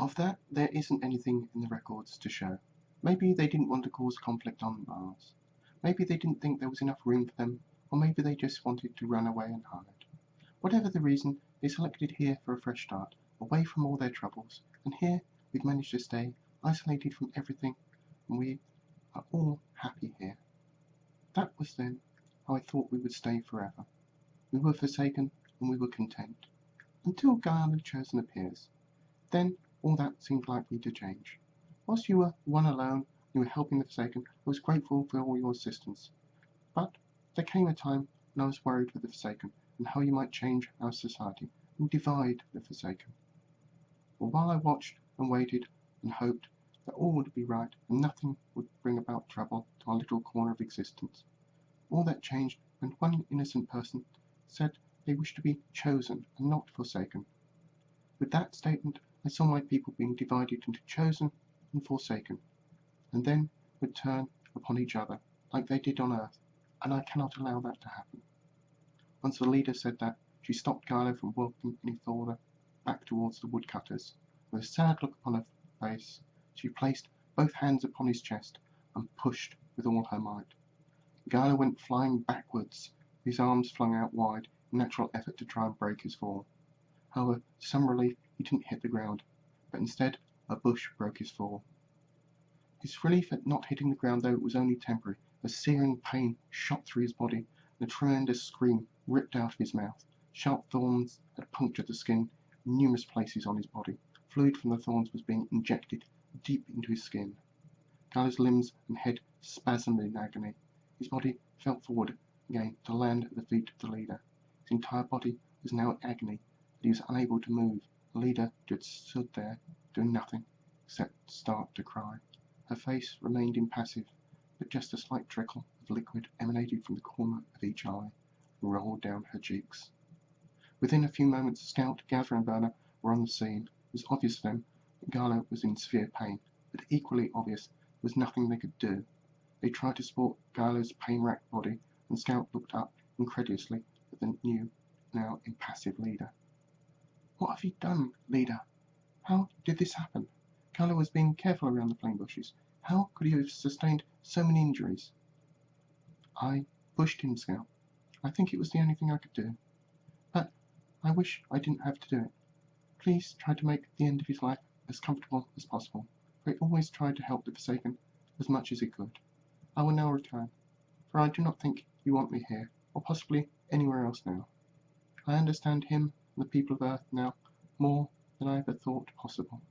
Of that, there isn't anything in the records to show. Maybe they didn't want to cause conflict on Mars. Maybe they didn't think there was enough room for them, or maybe they just wanted to run away and hide. Whatever the reason, they selected here for a fresh start, away from all their troubles, and here we've managed to stay isolated from everything, and we are all happy here. That was then how I thought we would stay forever. We were forsaken, and we were content, until Gaia the Chosen appears. Then all that seemed likely to change. Whilst you were one alone, you were helping the Forsaken, I was grateful for all your assistance. But there came a time when I was worried for the Forsaken, and how you might change our society, and divide the Forsaken. For while I watched and waited and hoped that all would be right, and nothing would bring about trouble to our little corner of existence, all that changed when one innocent person said they wished to be chosen and not forsaken. With that statement, I saw my people being divided into chosen and forsaken, and then would turn upon each other like they did on Earth, and I cannot allow that to happen. Once the leader said that, she stopped Gylo from walking any further back towards the woodcutters. With a sad look upon her face, she placed both hands upon his chest and pushed with all her might. Gylo went flying backwards, his arms flung out wide in natural effort to try and break his fall. However, to some relief, he didn't hit the ground, but instead a bush broke his fall. His relief at not hitting the ground, though it was only temporary, a searing pain shot through his body, and a tremendous scream ripped out of his mouth. Sharp thorns had punctured the skin in numerous places on his body. Fluid from the thorns was being injected deep into his skin. Gylo's limbs and head spasmed in agony. His body fell forward again to land at the feet of the leader. His entire body was now in agony, but he was unable to move. The leader just stood there, doing nothing except start to cry. Her face remained impassive, but just a slight trickle of liquid emanated from the corner of each eye and rolled down her cheeks. Within a few moments, Scout, Gather, and Burner were on the scene. It was obvious to them that Gylo was in severe pain, but equally obvious there was nothing they could do. They tried to support Gylo's pain-racked body, and Scout looked up incredulously at the new, now impassive leader. "What have you done, leader? How did this happen? Gylo was being careful around the flame bushes. How could he have sustained so many injuries?" "I pushed him, Scout. I think it was the only thing I could do. But I wish I didn't have to do it. Please try to make the end of his life as comfortable as possible, for he always tried to help the Forsaken as much as he could. I will now return, for I do not think you want me here, or possibly anywhere else now. I understand him and the people of Earth now more than I ever thought possible.